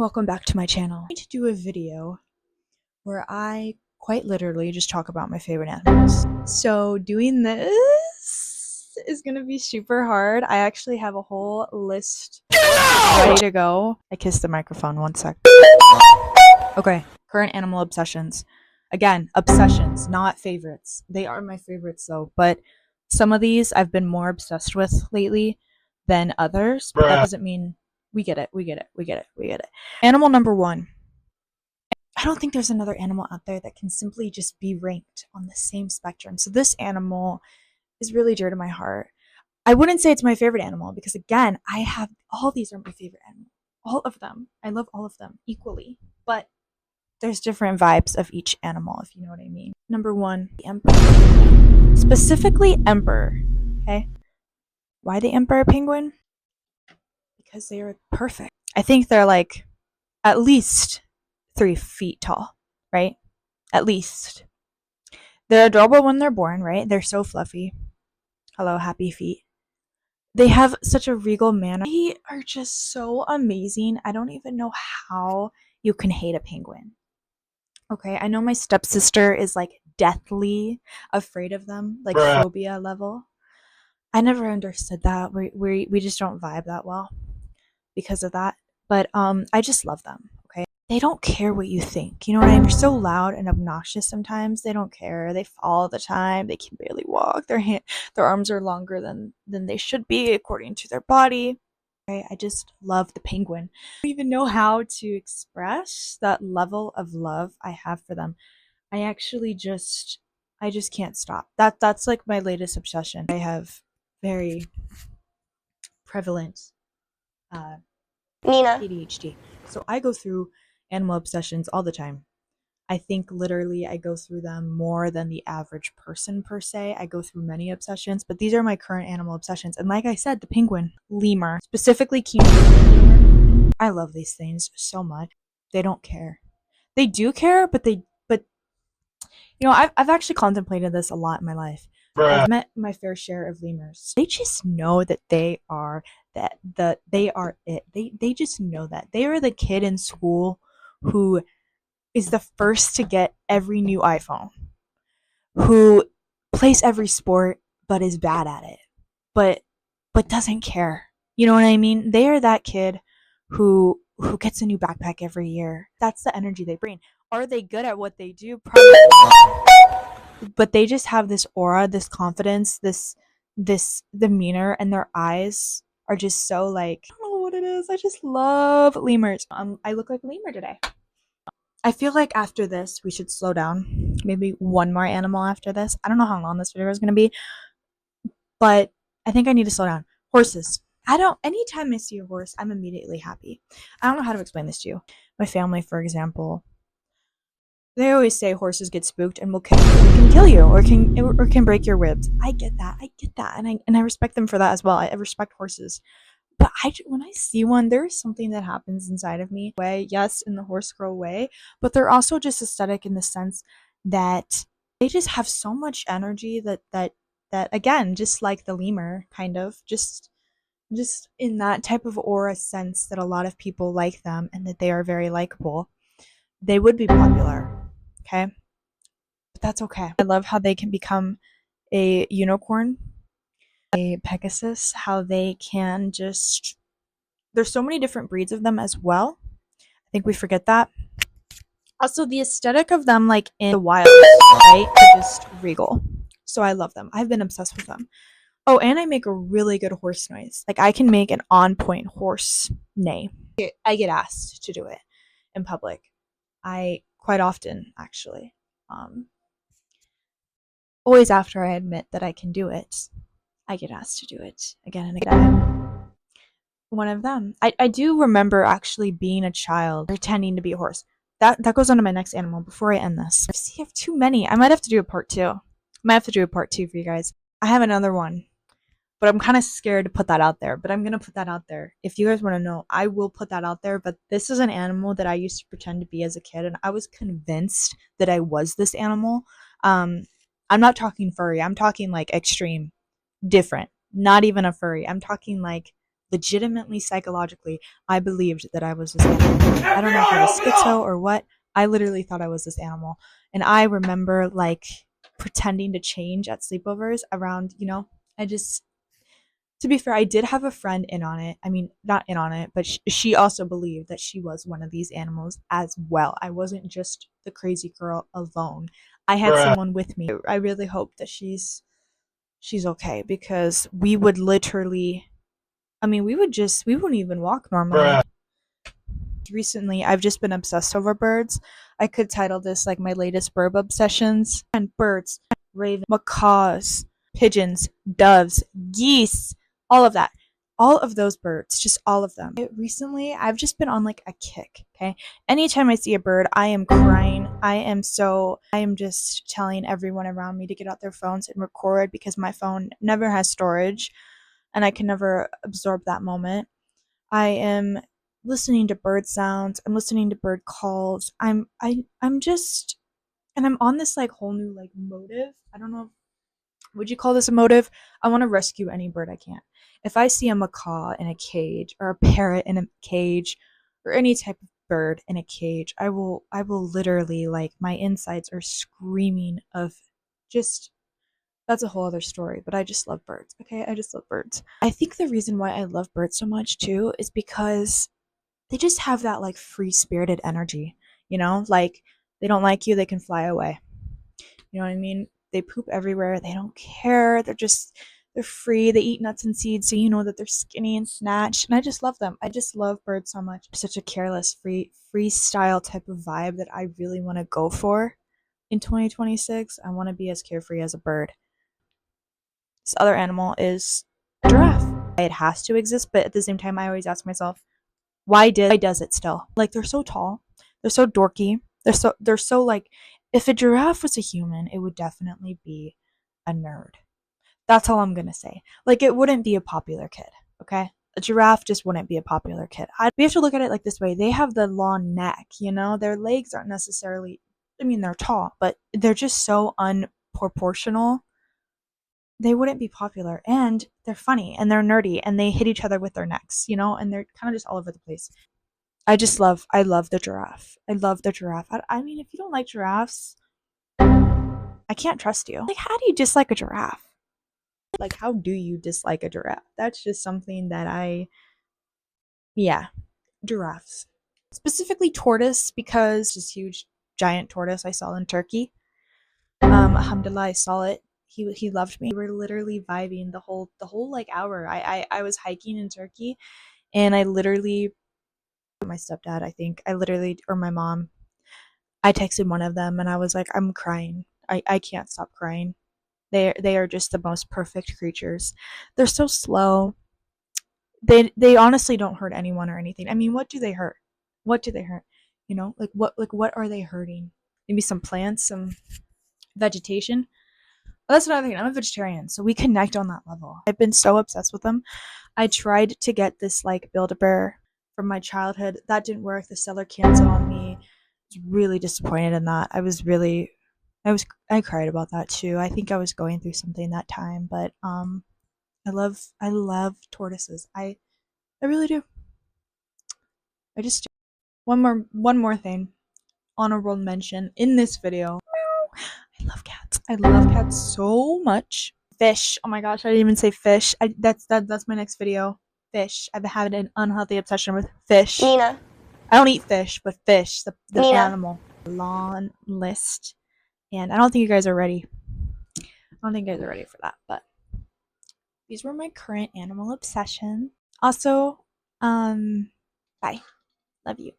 Welcome back to my channel. I'm going to do a video where I quite literally just talk about my favorite animals. So doing this is going to be super hard. I actually have a whole list ready to go. I kissed the microphone, one sec. Okay, current animal obsessions. Again, obsessions, not favorites. They are my favorites though, but some of these I've been more obsessed with lately than others, but that doesn't mean we get it. Animal number one. I don't think there's another animal out there that can simply just be ranked on the same spectrum. So this animal is really dear to my heart. I wouldn't say it's my favorite animal because, again, all these are my favorite animal. All of them. I love all of them equally. But there's different vibes of each animal, if you know what I mean. Number one, the emperor. Specifically, emperor. Okay? Why the emperor penguin? Because they are perfect. I think they're like at least 3 feet tall, right? At least. They're adorable when they're born, right? They're so fluffy. Hello, happy feet. They have such a regal manner. They are just so amazing. I don't even know how you can hate a penguin. Okay, I know my stepsister is like deathly afraid of them, like phobia level. I never understood that. We just don't vibe that well because of that. But I just love them. Okay, they don't care what you think. You know what I mean? They're so loud and obnoxious sometimes. They don't care. They fall all the time. They can barely walk. Their arms are longer than they should be according to their body. Okay, I just love the penguin. I don't even know how to express that level of love I have for them. I just can't stop. That's like my latest obsession. I have very prevalent Nina. ADHD. So I go through animal obsessions all the time. I think literally I go through them more than the average person per se. I go through many obsessions, but these are my current animal obsessions. And like I said, the penguin, lemur, specifically lemur. I love these things so much. They don't care. They do care, but you know, I've actually contemplated this a lot in my life. I've met my fair share of lemurs. They just know that they are it. They just know that. They are the kid in school who is the first to get every new iPhone, who plays every sport but is bad at it, but doesn't care. You know what I mean? They are that kid who gets a new backpack every year. That's the energy they bring. Are they good at what they do? Probably not. But they just have this aura, this confidence, this demeanor, and their eyes are just so like, I don't know what it is. I just love lemurs. I look like a lemur today. I feel like after this, we should slow down. Maybe one more animal after this. I don't know how long this video is going to be, but I think I need to slow down. Horses. Anytime I see a horse, I'm immediately happy. I don't know how to explain this to you. My family, for example, they always say horses get spooked and can kill you or can break your ribs. I get that, and I respect them for that as well. I respect horses. But when I see one, there's something that happens inside of me. Yes, in the horse girl way, but they're also just aesthetic in the sense that they just have so much energy that again, just like the lemur, kind of just in that type of aura sense that a lot of people like them and that they are very likable. They would be popular, okay? But that's okay. I love how they can become a unicorn, a Pegasus, how they can just there's so many different breeds of them as well. I think we forget that. Also, the aesthetic of them, like in the wild, right, are just regal. So I love them. I've been obsessed with them. Oh, and I make a really good horse noise. Like I can make an on-point horse neigh. I get asked to do it in public. I quite often, actually. Always after I admit that I can do it, I get asked to do it again and again. One of them. I do remember actually being a child pretending to be a horse. That goes on to my next animal before I end this. I have too many. I might have to do a part 2. I might have to do a part 2 for you guys. I have another one, but I'm kind of scared to put that out there. But I'm going to put that out there. If you guys want to know, I will put that out there. But this is an animal that I used to pretend to be as a kid, and I was convinced that I was this animal. I'm not talking furry. I'm talking like extreme, different. Not even a furry. I'm talking like legitimately psychologically, I believed that I was this animal. I don't know if I was schizo or what. I literally thought I was this animal. And I remember like pretending to change at sleepovers around, I just, to be fair, I did have a friend in on it. I mean, not in on it, but she also believed that she was one of these animals as well. I wasn't just the crazy girl alone. I had someone with me. I really hope that she's okay, because we would literally, I mean, we wouldn't even walk normally. Recently, I've just been obsessed over birds. I could title this like my latest bird obsessions. And birds, ravens, macaws, pigeons, doves, geese, all of that. All of those birds, just all of them. Recently, I've just been on like a kick, okay? Anytime I see a bird, I am crying. I am just telling everyone around me to get out their phones and record, because my phone never has storage and I can never absorb that moment. I am listening to bird sounds. I'm listening to bird calls. I'm just, and I'm on this like whole new like motive. I don't know, would you call this a motive? I want to rescue any bird I can. If I see a macaw in a cage, or a parrot in a cage, or any type of bird in a cage, I will literally, like, my insides are screaming of just, that's a whole other story, but I just love birds. Okay, I just love birds. I think the reason why I love birds so much too is because they just have that like free spirited energy, like they don't like you, they can fly away. You know what I mean? They poop everywhere. They don't care. They're free. They eat nuts and seeds, so you know that they're skinny and snatched. And I just love them. I just love birds so much. Such a careless, freestyle type of vibe that I really want to go for in 2026. I want to be as carefree as a bird. This other animal is a giraffe. It has to exist, but at the same time, I always ask myself, why does it still? Like, they're so tall. They're so dorky. They're so like, if a giraffe was a human, it would definitely be a nerd. That's all I'm gonna say. Like, it wouldn't be a popular kid, okay? A giraffe just wouldn't be a popular kid. We have to look at it like this way. They have the long neck, Their legs aren't necessarily, I mean, they're tall, but they're just so unproportional. They wouldn't be popular, and they're funny, and they're nerdy, and they hit each other with their necks, and they're kind of just all over the place. I love the giraffe. I love the giraffe. I mean, if you don't like giraffes, I can't trust you. Like, how do you dislike a giraffe? Like, how do you dislike a giraffe? That's just something that yeah, giraffes. Specifically tortoise, because this huge giant tortoise I saw in Turkey. Alhamdulillah, I saw it. He loved me. We were literally vibing the whole like hour. I was hiking in Turkey, and I literally, my stepdad, I think, or my mom, I texted one of them and I was like, I'm crying. I can't stop crying. They are just the most perfect creatures. They're so slow. They honestly don't hurt anyone or anything. I mean, what do they hurt? What do they hurt? What are they hurting? Maybe some plants, some vegetation. Well, that's another thing. I'm a vegetarian, so we connect on that level. I've been so obsessed with them. I tried to get this like Build-A-Bear from my childhood. That didn't work. The seller canceled on me. I was really disappointed in that. I cried about that too. I think I was going through something that time, but I love tortoises. I really do. I just do. One more thing. Honorable mention in this video. I love cats. I love cats so much. Fish. Oh my gosh, I didn't even say fish. That's my next video. Fish. I've had an unhealthy obsession with fish. Nina. I don't eat fish, but fish, the animal. Long list. And I don't think you guys are ready. I don't think you guys are ready for that, but these were my current animal obsession. Also, bye. Love you.